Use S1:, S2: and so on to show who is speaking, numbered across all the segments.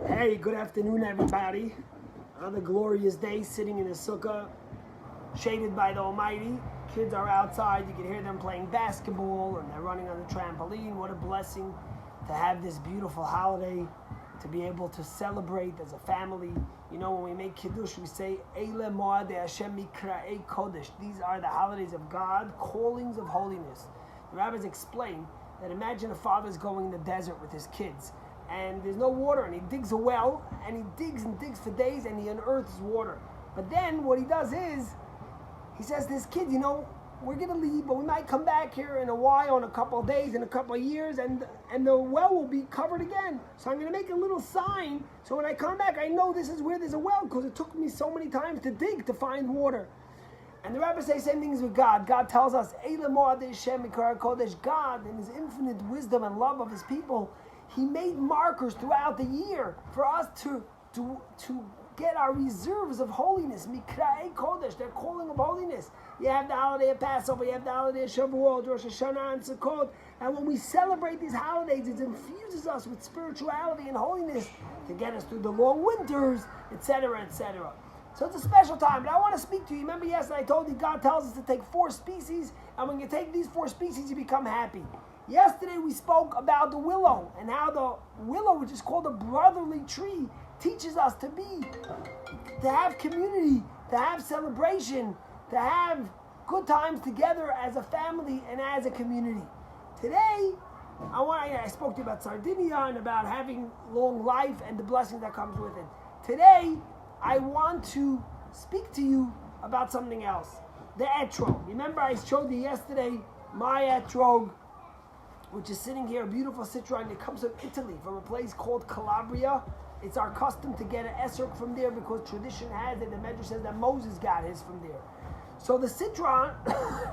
S1: Hey, good afternoon, everybody. Another glorious day sitting in the sukkah, shaded by the Almighty. Kids are outside. You can hear them playing basketball and they're running on the trampoline. What a blessing to have this beautiful holiday, to be able to celebrate as a family. You know, when we make Kiddush, we say, Eile Moadei Hashem Mikra'ei Kodesh. These are the holidays of God, callings of holiness. The rabbis explain that imagine a father's going in the desert with his kids, and there's no water, and he digs a well, and he digs and digs for days, and he unearths water. But then what he does is, he says to his kid, you know, we're going to leave, but we might come back here in a while, in a couple of days, in a couple of years, and the well will be covered again. So I'm going to make a little sign, so when I come back, I know this is where there's a well, because it took me so many times to dig to find water. And the rabbis say same things with God. God tells us, Eile Moadei Hashem Mikra'ei Kodesh. God, in his infinite wisdom and love of his people, he made markers throughout the year for us to get our reserves of holiness. Mikra'ei Kodesh, they're calling of holiness. You have the holiday of Passover, you have the holiday of Shavuot, Rosh Hashanah, and Sukkot. And when we celebrate these holidays, it infuses us with spirituality and holiness to get us through the long winters, etc., etc. So it's a special time, but I want to speak to you. Remember yesterday I told you God tells us to take 4 species, and when you take these 4 species, you become happy. Yesterday we spoke about the willow, and how the willow, which is called a brotherly tree, teaches us to have community, to have celebration, to have good times together as a family and as a community. Today, I spoke to you about Sardinia and about having long life and the blessing that comes with it. Today, I want to speak to you about something else. The etrog. Remember I showed you yesterday my etrog, which is sitting here, a beautiful citron. It comes from Italy, from a place called Calabria. It's our custom to get an Esrog from there because tradition has it. The Medrash says that Moses got his from there. So the citron,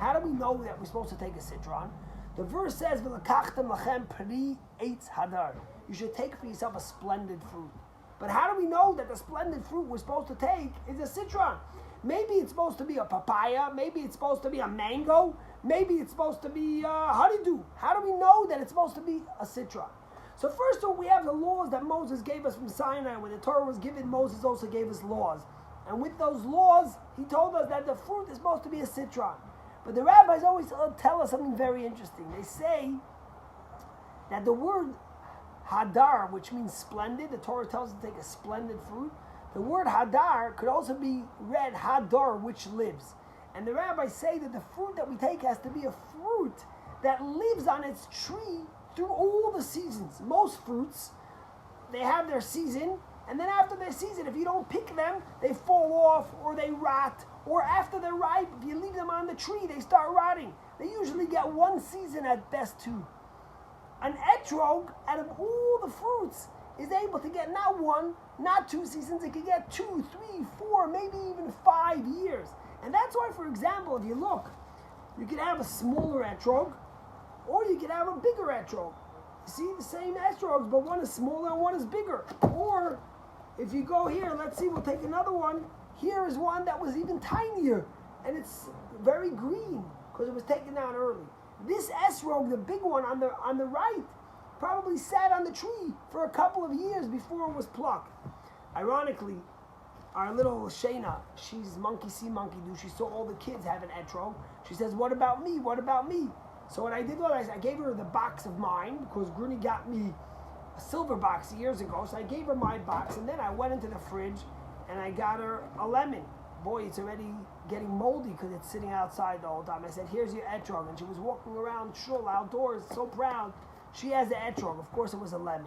S1: how do we know that we're supposed to take a citron? The verse says, "V'lakachtem lachem pri eitz hadar." You should take for yourself a splendid fruit. But how do we know that the splendid fruit we're supposed to take is a citron? Maybe it's supposed to be a papaya. Maybe it's supposed to be a mango. Maybe it's supposed to be honeydew. How do we know that it's supposed to be a citron? So first of all, we have the laws that Moses gave us from Sinai. When the Torah was given, Moses also gave us laws. And with those laws, he told us that the fruit is supposed to be a citron. But the rabbis always tell us something very interesting. They say that the word hadar, which means splendid, the Torah tells us to take a splendid fruit. The word hadar could also be read hadar, which lives. And the rabbis say that the fruit that we take has to be a fruit that lives on its tree through all the seasons. Most fruits, they have their season, and then after their season, if you don't pick them, they fall off or they rot. Or after they're ripe, if you leave them on the tree, they start rotting. They usually get 1 season at best 2. An etrog, out of all the fruits, is able to get not 1, not 2 seasons. It can get 2, 3, 4, maybe even 5 years. And that's why, for example, if you look, you can have a smaller etrog, or you can have a bigger etrog. You see the same etrogs, but one is smaller and one is bigger. Or if you go here, let's see, we'll take another one. Here is one that was even tinier, and it's very green because it was taken down early. This esrog, the big one on the right, probably sat on the tree for a couple of years before it was plucked. Ironically, our little Shayna, she's monkey see, monkey do. She saw all the kids have an etrog. She says, what about me? What about me? So what I did was I gave her the box of mine because Gruni got me a silver box years ago. So I gave her my box, and then I went into the fridge and I got her a lemon. Boy, it's already getting moldy because it's sitting outside the whole time. I said, here's your etrog. And she was walking around shul outdoors, so proud. She has the etrog. Of course, it was a lemon.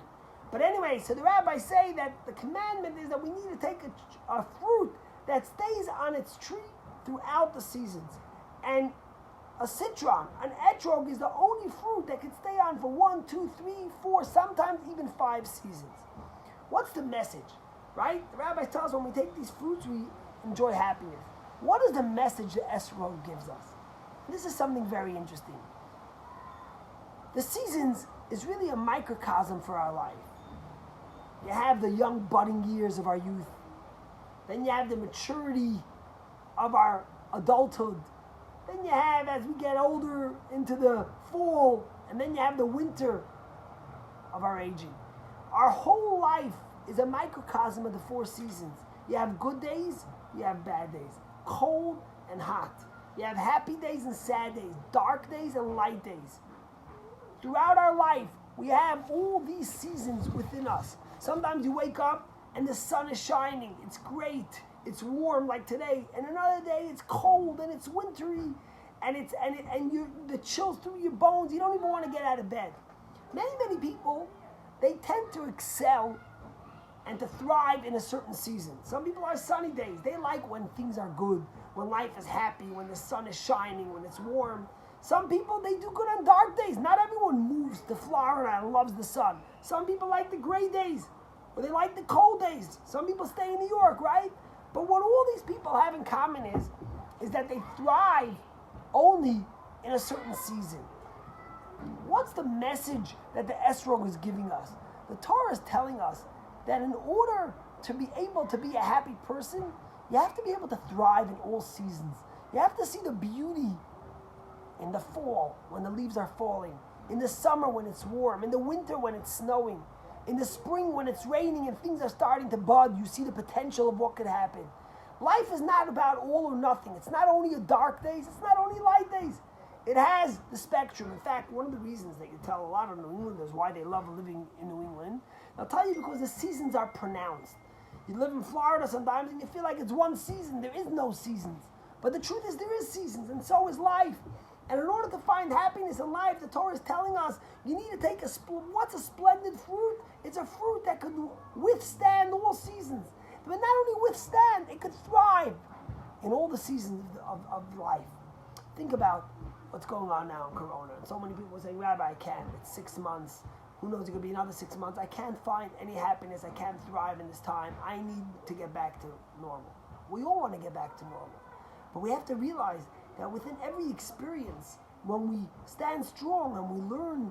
S1: But anyway, so the rabbis say that the commandment is that we need to take a fruit that stays on its tree throughout the seasons. And a citron, an etrog, is the only fruit that can stay on for 1, 2, 3, 4, sometimes even 5 seasons. What's the message, right? The rabbis tell us when we take these fruits, we enjoy happiness. What is the message that Esrog gives us? This is something very interesting. The seasons is really a microcosm for our life. You have the young budding years of our youth. Then you have the maturity of our adulthood. Then you have, as we get older, into the fall, and then you have the winter of our aging. Our whole life is a microcosm of the four seasons. You have good days, you have bad days, cold and hot. You have happy days and sad days, dark days and light days. Throughout our life, we have all these seasons within us. Sometimes you wake up and the sun is shining. It's great. It's warm like today. And another day it's cold and it's wintry and the chills through your bones. You don't even want to get out of bed. Many people, they tend to excel and to thrive in a certain season. Some people are sunny days. They like when things are good, when life is happy, when the sun is shining, when it's warm. Some people, they do good on dark days. Not everyone moves to Florida and loves the sun. Some people like the gray days, or they like the cold days. Some people stay in New York, right? But what all these people have in common is that they thrive only in a certain season. What's the message that the Esrog is giving us? The Torah is telling us that in order to be able to be a happy person, you have to be able to thrive in all seasons. You have to see the beauty in the fall when the leaves are falling, in the summer when it's warm, in the winter when it's snowing, in the spring when it's raining and things are starting to bud. You see the potential of what could happen. Life is not about all or nothing. It's not only dark days, it's not only light days. It has the spectrum. In fact, one of the reasons that you tell a lot of New Englanders why they love living in New England, I'll tell you because the seasons are pronounced. You live in Florida sometimes and you feel like it's one season. There is no seasons. But the truth is there is seasons, and so is life. And in order to find happiness in life, the Torah is telling us you need to take what's a splendid fruit? It's a fruit that could withstand all seasons. But not only withstand, it could thrive in all the seasons of life. Think about what's going on now in Corona. And so many people are saying, Rabbi, I can't. It's 6 months. Who knows, it could be another 6 months. I can't find any happiness. I can't thrive in this time. I need to get back to normal. We all want to get back to normal. But we have to realize that within every experience, when we stand strong and we learn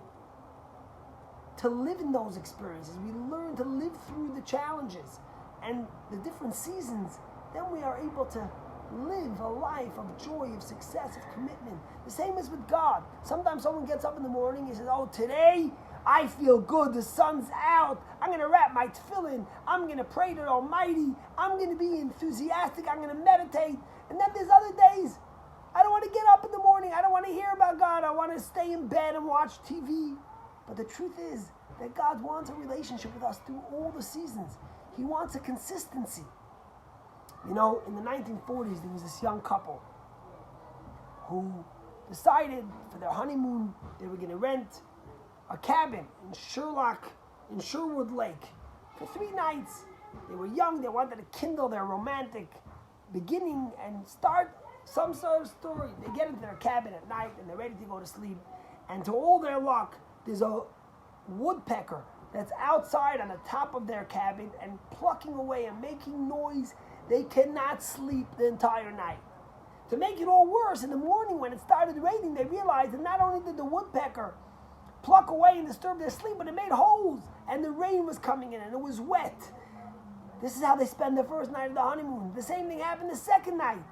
S1: to live in those experiences, we learn to live through the challenges and the different seasons, then we are able to live a life of joy, of success, of commitment. The same is with God. Sometimes someone gets up in the morning and says, oh, today I feel good, the sun's out, I'm going to wrap my tefillin, I'm going to pray to the Almighty, I'm going to be enthusiastic, I'm going to meditate. And then there's other days, I don't want to get up in the morning, I don't want to hear about God, I want to stay in bed and watch TV. But the truth is that God wants a relationship with us through all the seasons. He wants a consistency. You know, in the 1940s, there was this young couple who decided for their honeymoon they were going to rent a cabin in Sherwood Lake for 3 nights. They were young, they wanted to kindle their romantic beginning and start some sort of story. They get into their cabin at night and they're ready to go to sleep. And to all their luck, there's a woodpecker that's outside on the top of their cabin and plucking away and making noise. They cannot sleep the entire night. To make it all worse, in the morning when it started raining, they realized that not only did the woodpecker pluck away and disturb their sleep, but it made holes, and the rain was coming in, and it was wet. This is how they spend the first night of the honeymoon. The same thing happened the second night.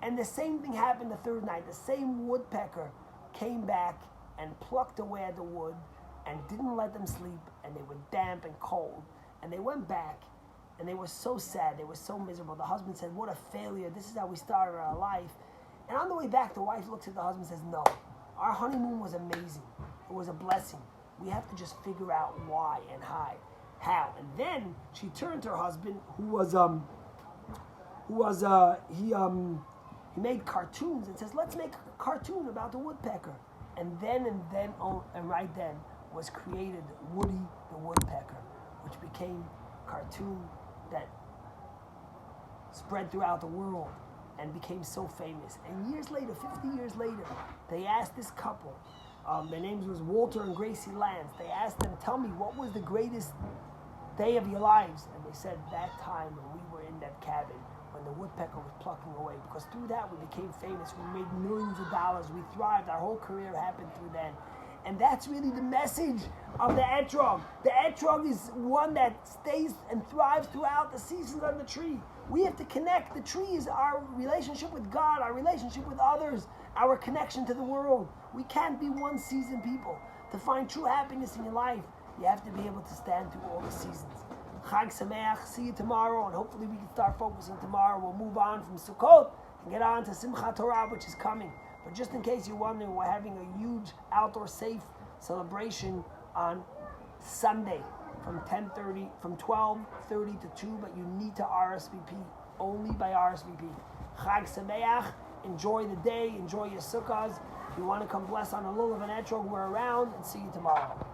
S1: And the same thing happened the third night. The same woodpecker came back and plucked away at the wood and didn't let them sleep, and they were damp and cold. And they went back, and they were so sad. They were so miserable. The husband said, what a failure. This is how we started our life. And on the way back, the wife looks at the husband and says, no, our honeymoon was amazing. It was a blessing. We have to just figure out why and how. And then she turned to her husband, he made cartoons and says, let's make a cartoon about the woodpecker. And right then was created Woody the Woodpecker, which became a cartoon that spread throughout the world and became so famous. And years later, 50 years later, they asked this couple, their names was Walter and Gracie Lance, they asked them, tell me, what was the greatest day of your lives? And they said, that time when we were in that cabin, when the woodpecker was plucking away, because through that we became famous, we made millions of dollars, we thrived, our whole career happened through then. And that's really the message of the Etrog. The Etrog is one that stays and thrives throughout the seasons on the tree. We have to connect. The tree is our relationship with God, our relationship with others, our connection to the world. We can't be one season people. To find true happiness in your life, you have to be able to stand through all the seasons. Chag Sameach. See you tomorrow, and hopefully we can start focusing tomorrow. We'll move on from Sukkot and get on to Simchat Torah, which is coming. But just in case you're wondering, we're having a huge outdoor safe celebration on Sunday from 12:30 to 2, but you need to RSVP, only by RSVP. Chag Sameach, enjoy the day, enjoy your sukkahs. If you want to come bless on a lulav and etrog, we're around, and see you tomorrow.